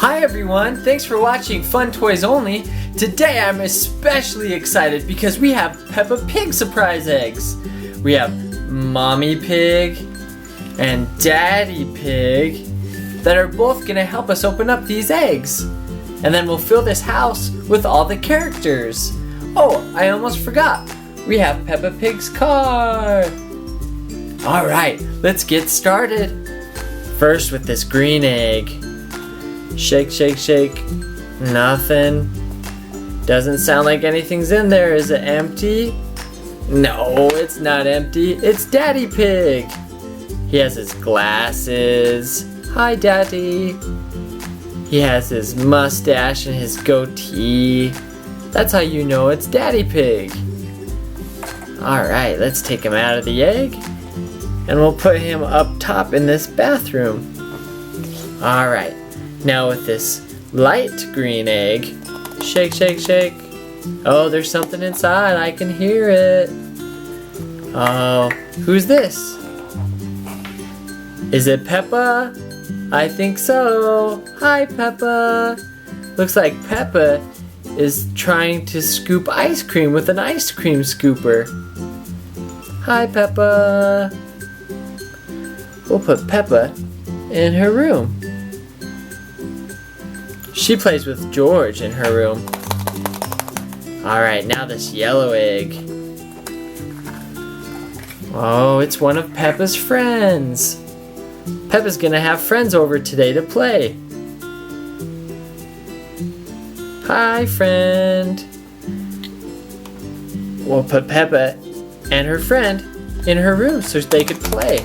Hi everyone, thanks for watching Fun Toys Only. Today I'm especially excited because we have Peppa Pig Surprise Eggs. We have Mommy Pig and Daddy Pig that are both gonna help us open up these eggs. And then we'll fill this house with all the characters. Oh, I almost forgot. We have Peppa Pig's car. Alright, let's get started. First with this green egg. Shake, shake, shake. Nothing. Doesn't sound like anything's in there. Is it empty? No, it's not empty. It's Daddy Pig. He has his glasses. Hi, Daddy. He has his mustache and his goatee. That's how you know it's Daddy Pig. Alright, let's take him out of the egg. And we'll put him up top in this bathroom. Alright. Now with this light green egg, shake, shake, shake. Oh, there's something inside. I can hear it. Oh, who's this? Is it Peppa? I think so. Hi, Peppa. Looks like Peppa is trying to scoop ice cream with an ice cream scooper. Hi, Peppa. We'll put Peppa in her room. She plays with George in her room. Alright, now this yellow egg. Oh, it's one of Peppa's friends. Peppa's gonna have friends over today to play. Hi, friend. We'll put Peppa and her friend in her room so they could play.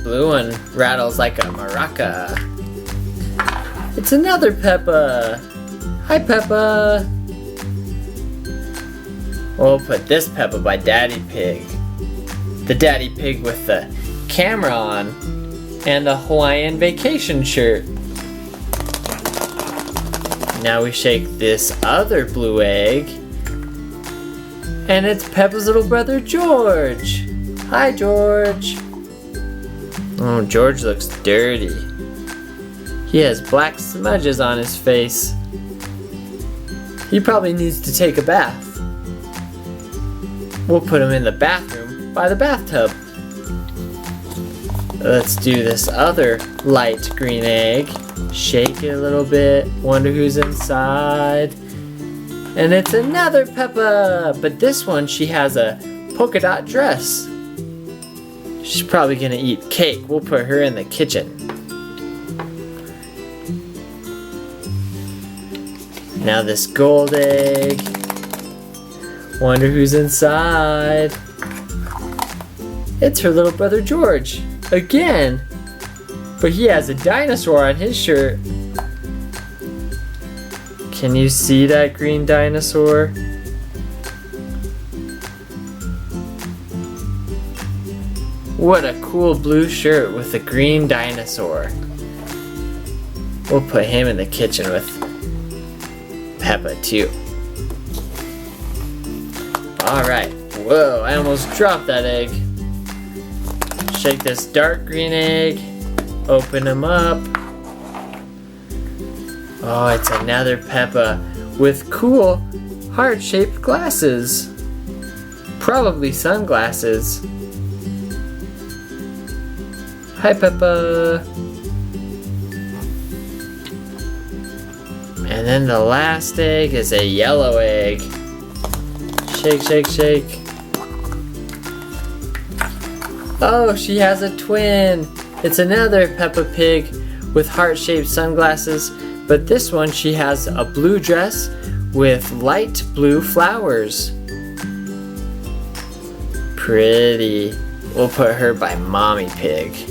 Blue one rattles like a maraca. It's another Peppa. Hi, Peppa. We'll put this Peppa by Daddy Pig. The Daddy Pig with the camera on and the Hawaiian vacation shirt. Now we shake this other blue egg. And it's Peppa's little brother, George. Hi, George. Oh, George looks dirty. He has black smudges on his face. He probably needs to take a bath. We'll put him in the bathroom by the bathtub. Let's do this other light green egg. Shake it a little bit. Wonder who's inside. And it's another Peppa. But this one, she has a polka dot dress. She's probably gonna eat cake. We'll put her in the kitchen. Now this gold egg. Wonder who's inside. It's her little brother George. Again. But he has a dinosaur on his shirt. Can you see that green dinosaur? What a cool blue shirt with a green dinosaur. We'll put him in the kitchen with Peppa too. Alright. Whoa, I almost dropped that egg. Shake this dark green egg. Open him up. Oh, it's another Peppa with cool heart-shaped glasses. Probably sunglasses. Hi, Peppa. And then the last egg is a yellow egg. Shake, shake, shake. Oh, she has a twin. It's another Peppa Pig with heart-shaped sunglasses, but this one she has a blue dress with light blue flowers. Pretty. We'll put her by Mommy Pig.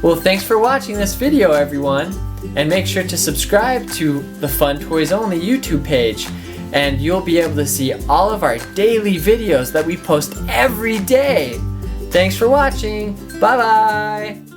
Well, thanks for watching this video, everyone. And make sure to subscribe to the Fun Toys Only YouTube page. And you'll be able to see all of our daily videos that we post every day. Thanks for watching. Bye-bye.